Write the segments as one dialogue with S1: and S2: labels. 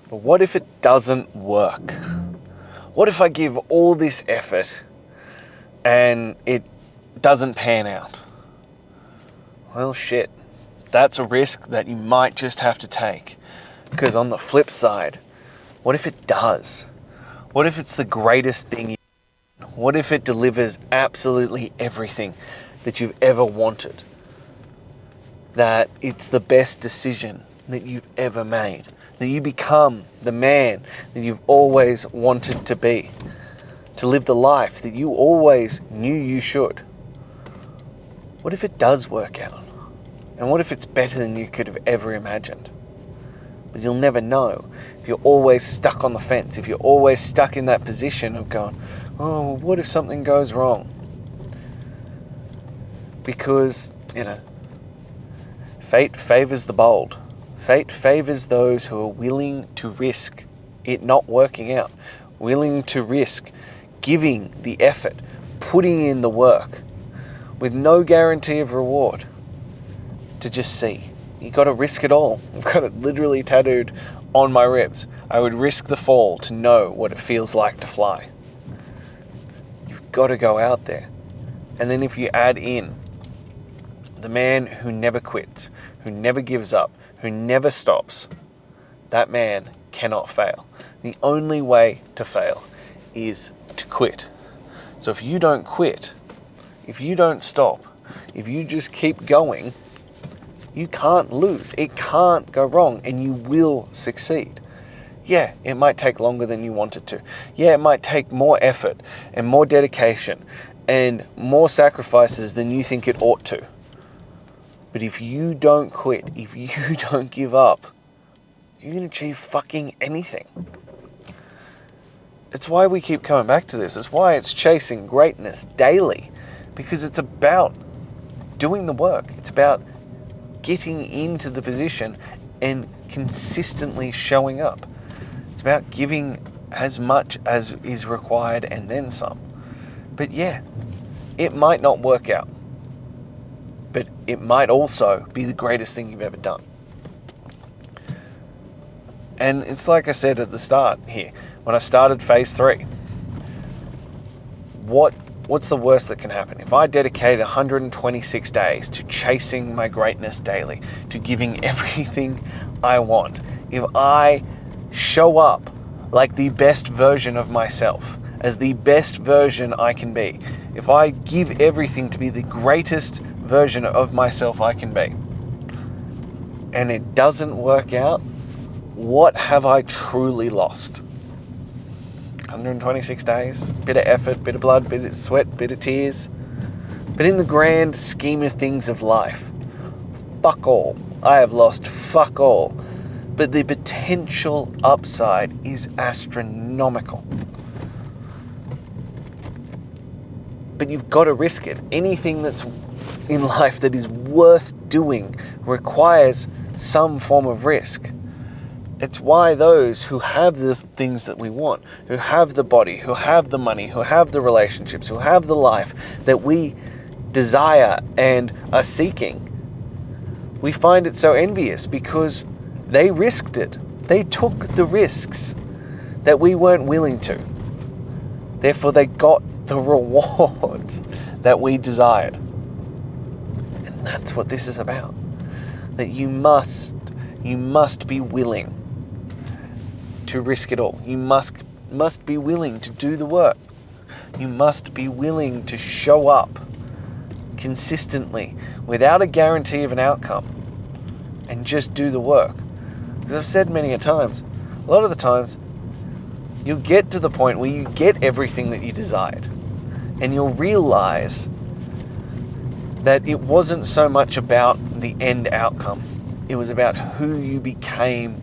S1: But what if it doesn't work? What if I give all this effort and it doesn't pan out? Well, shit. That's a risk that you might just have to take. Because on the flip side, what if it does? What if it's the greatest thing? What if it delivers absolutely everything that you've ever wanted? That it's the best decision that you've ever made. That you become the man that you've always wanted to be. To live the life that you always knew you should. What if it does work out? And what if it's better than you could have ever imagined? But you'll never know if you're always stuck on the fence, if you're always stuck in that position of going, oh, what if something goes wrong? Because, fate favors the bold. Fate favors those who are willing to risk it not working out, willing to risk giving the effort, putting in the work, with no guarantee of reward, to just see. You got to risk it all. I've got it literally tattooed on my ribs. I would risk the fall to know what it feels like to fly. You've got to go out there. And then if you add in the man who never quits, who never gives up, who never stops, that man cannot fail. The only way to fail is to quit. So if you don't quit, if you don't stop, if you just keep going, you can't lose. It can't go wrong, and you will succeed. Yeah, it might take longer than you want it to. Yeah, it might take more effort and more dedication and more sacrifices than you think it ought to. But if you don't quit, if you don't give up, you can achieve fucking anything. It's why we keep coming back to this. It's why it's chasing greatness daily. Because it's about doing the work. It's about getting into the position and consistently showing up. It's about giving as much as is required and then some. But yeah, it might not work out. But it might also be the greatest thing you've ever done. And it's like I said at the start here, when I started phase 3, what's the worst that can happen? If I dedicate 126 days to chasing my greatness daily, to giving everything I want, if I show up like the best version of myself, as the best version I can be, if I give everything to be the greatest version of myself I can be, and it doesn't work out, what have I truly lost? 126 days, bit of effort, bit of blood, bit of sweat, bit of tears. But in the grand scheme of things of life, fuck all. I have lost fuck all. But the potential upside is astronomical. But you've got to risk it. Anything that's in life that is worth doing requires some form of risk. It's why those who have the things that we want, who have the body, who have the money, who have the relationships, who have the life that we desire and are seeking, we find it so envious because they risked it. They took the risks that we weren't willing to. Therefore, they got the rewards that we desired. And that's what this is about. That you must be willing to risk it all. You must be willing to do the work. You must be willing to show up consistently without a guarantee of an outcome and just do the work. Because I've said many a times, a lot of the times, you'll get to the point where you get everything that you desired and you'll realize that it wasn't so much about the end outcome. It was about who you became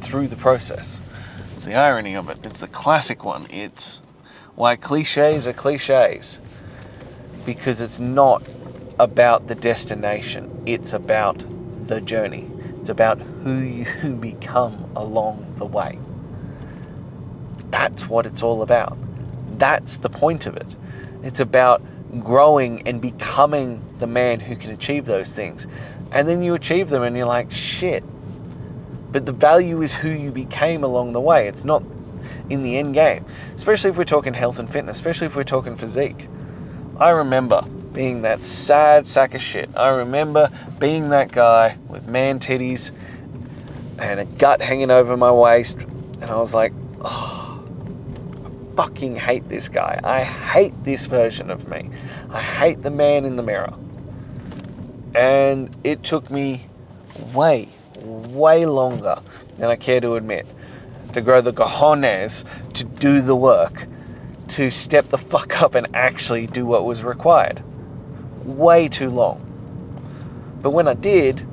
S1: through the process. It's the irony of it. It's the classic one. It's why cliches are cliches. Because it's not about the destination. It's about the journey. It's about who you become along the way. That's what it's all about. That's the point of it. It's about growing and becoming the man who can achieve those things. And then you achieve them and you're like, shit, But the value is who you became along the way. It's not in the end game. Especially if we're talking health and fitness, especially if we're talking physique. I remember being that sad sack of shit. I remember being that guy with man titties and a gut hanging over my waist. And I was like, oh, I fucking hate this guy. I hate this version of me. I hate the man in the mirror. And it took me way longer than I care to admit to grow the cojones to do the work, to step the fuck up and actually do what was required. Way too long. But when I did,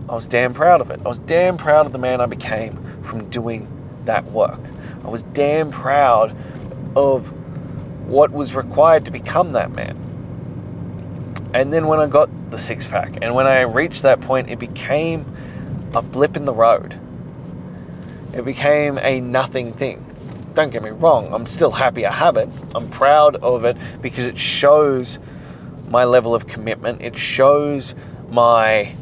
S1: I was damn proud of it. I was damn proud of the man I became from doing that work. I was damn proud of what was required to become that man. And then when I got the six-pack, and when I reached that point, it became a blip in the road. It became a nothing thing. Don't get me wrong, I'm still happy I have it. I'm proud of it because it shows my level of commitment. It shows my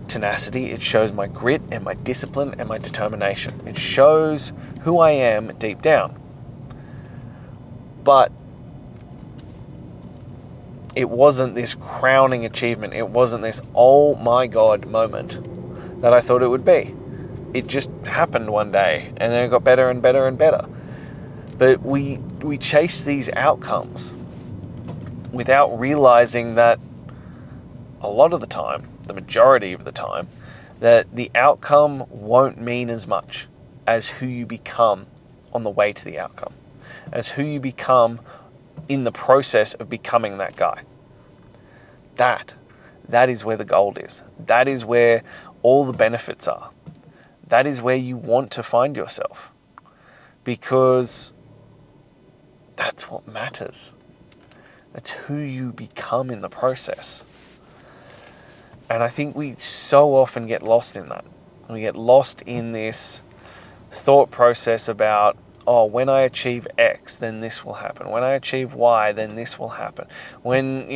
S1: tenacity. It shows my grit and my discipline and my determination. It shows who I am deep down. But it wasn't this crowning achievement. It wasn't this, oh my God moment that I thought it would be. It just happened one day and then it got better and better and better. But we chase these outcomes without realizing that a lot of the time, the majority of the time, that the outcome won't mean as much as who you become on the way to the outcome, as who you become in the process of becoming that guy. That is where the gold is. That is where all the benefits are. That is where you want to find yourself, because that's what matters. It's who you become in the process. And I think we so often get lost in that. We get lost in this thought process about, oh, when I achieve X, then this will happen. When I achieve Y, then this will happen. When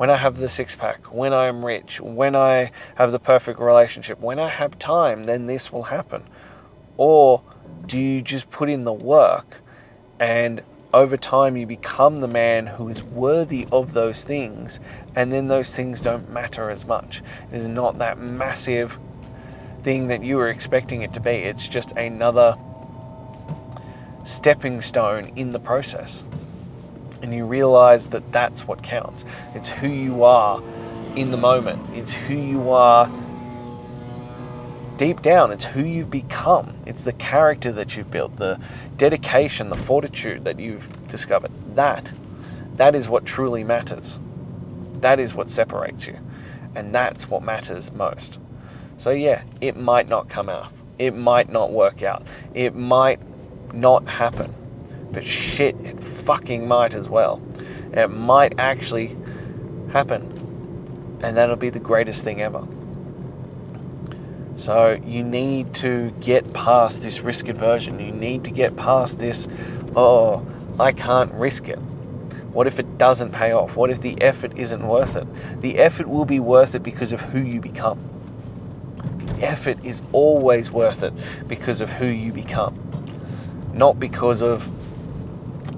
S1: I have the six-pack, when I am rich, when I have the perfect relationship, when I have time, then this will happen. Or do you just put in the work and over time you become the man who is worthy of those things, and then those things don't matter as much? It is not that massive thing that you were expecting it to be. It's just another stepping stone in the process. And you realize that that's what counts. It's who you are in the moment. It's who you are deep down. It's who you've become. It's the character that you've built, the dedication, the fortitude that you've discovered. That is what truly matters. That is what separates you. And that's what matters most. So yeah, it might not come out. It might not work out. It might not happen. But shit, it fucking might as well. It might actually happen. And that'll be the greatest thing ever. So you need to get past this risk aversion. You need to get past this, oh, I can't risk it. What if it doesn't pay off? What if the effort isn't worth it? The effort will be worth it because of who you become. The effort is always worth it because of who you become. Not because of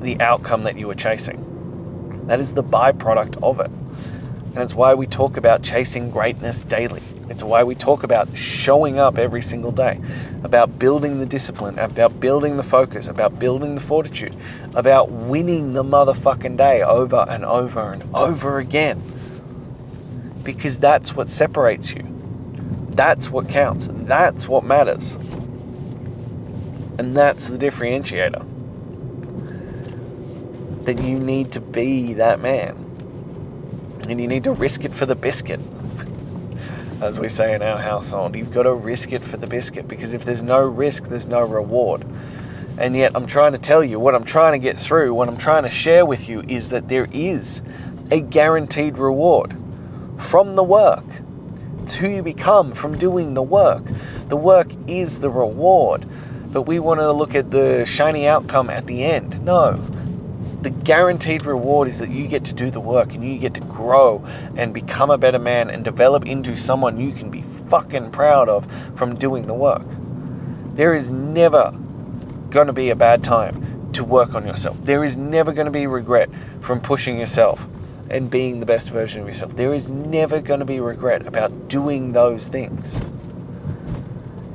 S1: the outcome that you were chasing. That is the byproduct of it. And it's why we talk about chasing greatness daily. It's why we talk about showing up every single day, about building the discipline, about building the focus, about building the fortitude, about winning the motherfucking day over and over and over again. Because that's what separates you. That's what counts. That's what matters. And that's the differentiator. That you need to be that man. And you need to risk it for the biscuit. As we say in our household, you've got to risk it for the biscuit, because if there's no risk, there's no reward. And yet I'm trying to tell you, what I'm trying to get through, what I'm trying to share with you is that there is a guaranteed reward from the work. It's who you become from doing the work. The work is the reward. But we want to look at the shiny outcome at the end. No. The guaranteed reward is that you get to do the work and you get to grow and become a better man and develop into someone you can be fucking proud of from doing the work. There is never going to be a bad time to work on yourself. There is never going to be regret from pushing yourself and being the best version of yourself. There is never going to be regret about doing those things.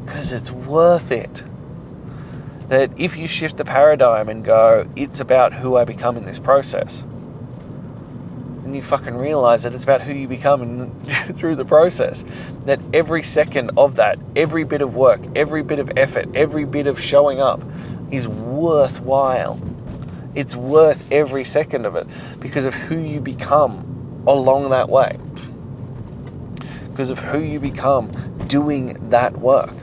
S1: Because it's worth it. That if you shift the paradigm and go, it's about who I become in this process, then you fucking realize that it's about who you become through the process. That every second of that, every bit of work, every bit of effort, every bit of showing up is worthwhile. It's worth every second of it because of who you become along that way. Because of who you become doing that work.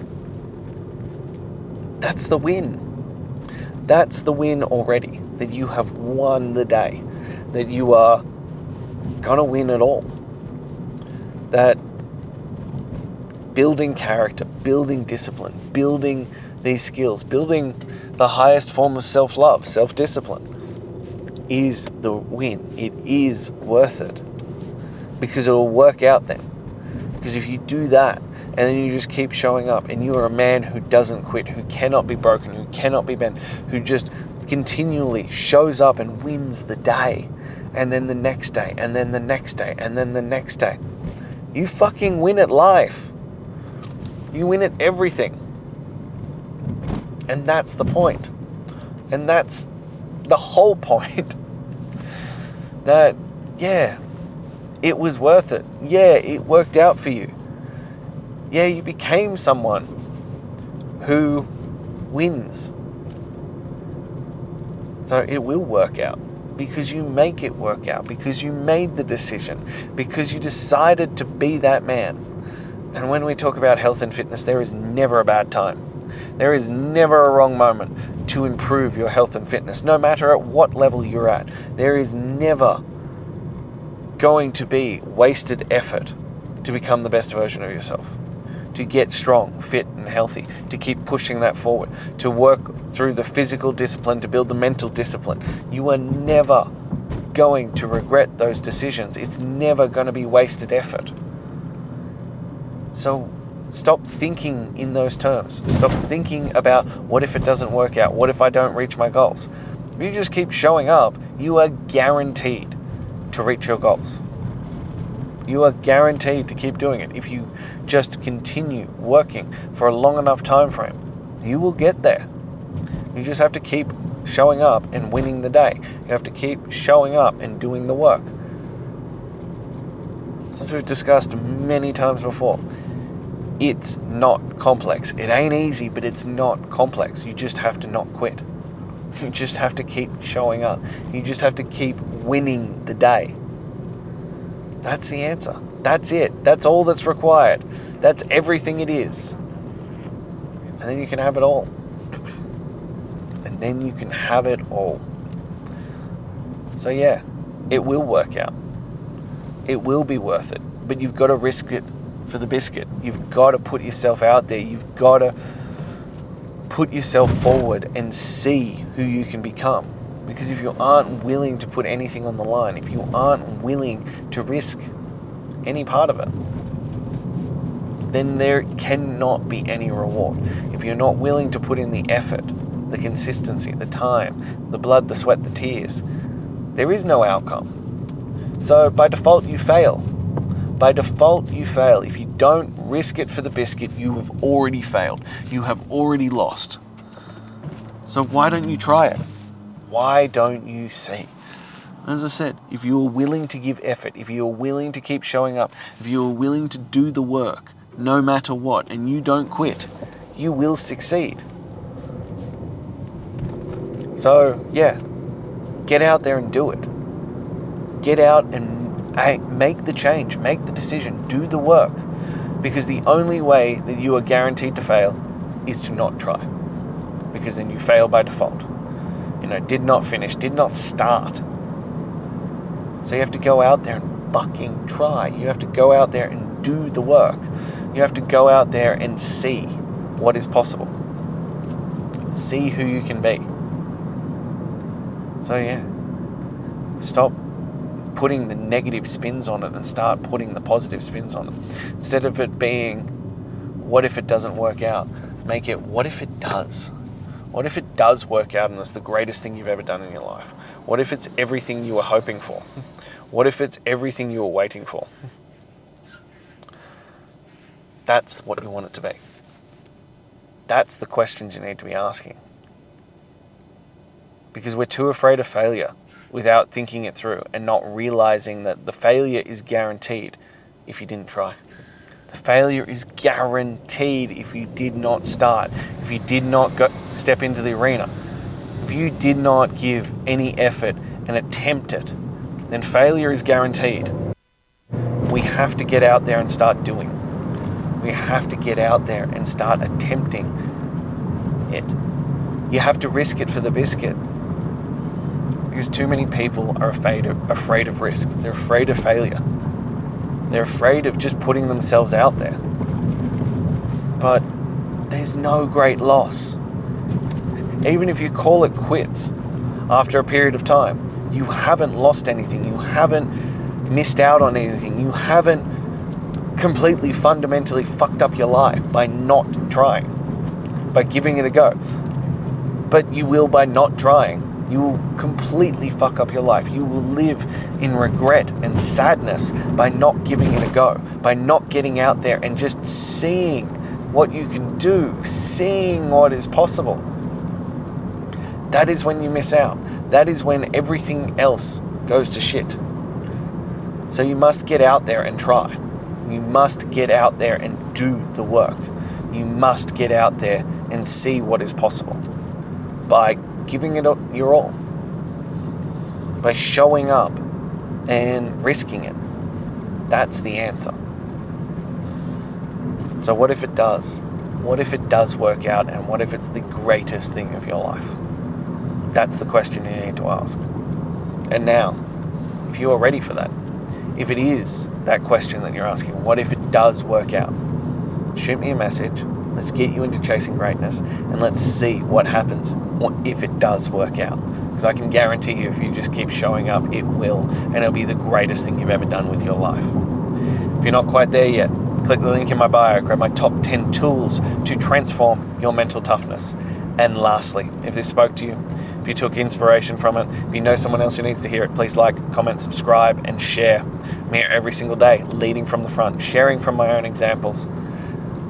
S1: That's the win. That's the win already. That you have won the day. That you are gonna win it all. That building character, building discipline, building these skills, building the highest form of self-love, self-discipline is the win. It is worth it. Because it'll work out then. Because if you do that, and then you just keep showing up, and you are a man who doesn't quit, who cannot be broken, who cannot be bent, who just continually shows up and wins the day, and then the next day, and then the next day, and then the next day. You fucking win at life. You win at everything. And that's the point. And that's the whole point. That, yeah, it was worth it. Yeah, it worked out for you. Yeah, you became someone who wins. So it will work out because you make it work out, because you made the decision, because you decided to be that man. And when we talk about health and fitness, there is never a bad time. There is never a wrong moment to improve your health and fitness, no matter at what level you're at. There is never going to be wasted effort to become the best version of yourself, to get strong, fit, and healthy, to keep pushing that forward, to work through the physical discipline, to build the mental discipline. You are never going to regret those decisions. It's never going to be wasted effort. So stop thinking in those terms. Stop thinking about what if it doesn't work out? What if I don't reach my goals? If you just keep showing up, you are guaranteed to reach your goals. You are guaranteed to keep doing it. If you just continue working for a long enough time frame, you will get there. You just have to keep showing up and winning the day. You have to keep showing up and doing the work. As we've discussed many times before, it's not complex. It ain't easy, but it's not complex. You just have to not quit. You just have to keep showing up. You just have to keep winning the day. That's the answer. That's it. That's all that's required. That's everything it is. And then you can have it all. And then you can have it all. So yeah, it will work out. It will be worth it. But you've got to risk it for the biscuit. You've got to put yourself out there. You've got to put yourself forward and see who you can become. Because if you aren't willing to put anything on the line, if you aren't willing to risk any part of it, then there cannot be any reward. If you're not willing to put in the effort, the consistency, the time, the blood, the sweat, the tears, there is no outcome. So by default, you fail. By default, you fail. If you don't risk it for the biscuit, you have already failed. You have already lost. So why don't you try it? Why don't you see? As I said, if you're willing to give effort, if you're willing to keep showing up, if you're willing to do the work, no matter what, and you don't quit, you will succeed. So, yeah, get out there and do it. Get out and make the change, make the decision, do the work. Because the only way that you are guaranteed to fail is to not try. Because then you fail by default. Did not finish, did not start. So you have to go out there and fucking try. You have to go out there and do the work. You have to go out there and see what is possible. See who you can be. So yeah, stop putting the negative spins on it and start putting the positive spins on it. Instead of it being what if it doesn't work out? Make it, what if it does? What if it does work out and it's the greatest thing you've ever done in your life? What if it's everything you were hoping for? What if it's everything you were waiting for? That's what you want it to be. That's the questions you need to be asking. Because we're too afraid of failure without thinking it through and not realizing that the failure is guaranteed if you didn't try. The failure is guaranteed if you did not start, if you did not step into the arena. If you did not give any effort and attempt it, then failure is guaranteed. We have to get out there and start doing. We have to get out there and start attempting it. You have to risk it for the biscuit. Because too many people are afraid of risk. They're afraid of failure. They're afraid of just putting themselves out there. But there's no great loss. Even if you call it quits after a period of time, you haven't lost anything. You haven't missed out on anything. You haven't completely fundamentally fucked up your life by not trying, by giving it a go. But you will by not trying. You will completely fuck up your life. You will live in regret and sadness by not giving it a go, by not getting out there and just seeing what you can do, seeing what is possible. That is when you miss out. That is when everything else goes to shit. So you must get out there and try. You must get out there and do the work. You must get out there and see what is possible by giving it your all, by showing up and risking it. That's the answer. So what if it does? What if it does work out, and what if it's the greatest thing of your life? That's the question you need to ask. And now, if you are ready for that, if it is that question that you're asking, what if it does work out? Shoot me a message. Let's get you into chasing greatness, and let's see what happens if it does work out. Because I can guarantee you, if you just keep showing up, it will, and it'll be the greatest thing you've ever done with your life. If you're not quite there yet, click the link in my bio, grab my top 10 tools to transform your mental toughness. And lastly, if this spoke to you, if you took inspiration from it, if you know someone else who needs to hear it, please like, comment, subscribe, and share. I'm here every single day, leading from the front, sharing from my own examples,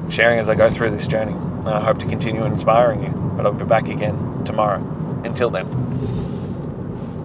S1: sharing as I go through this journey. And I hope to continue inspiring you, but I'll be back again tomorrow. Until then.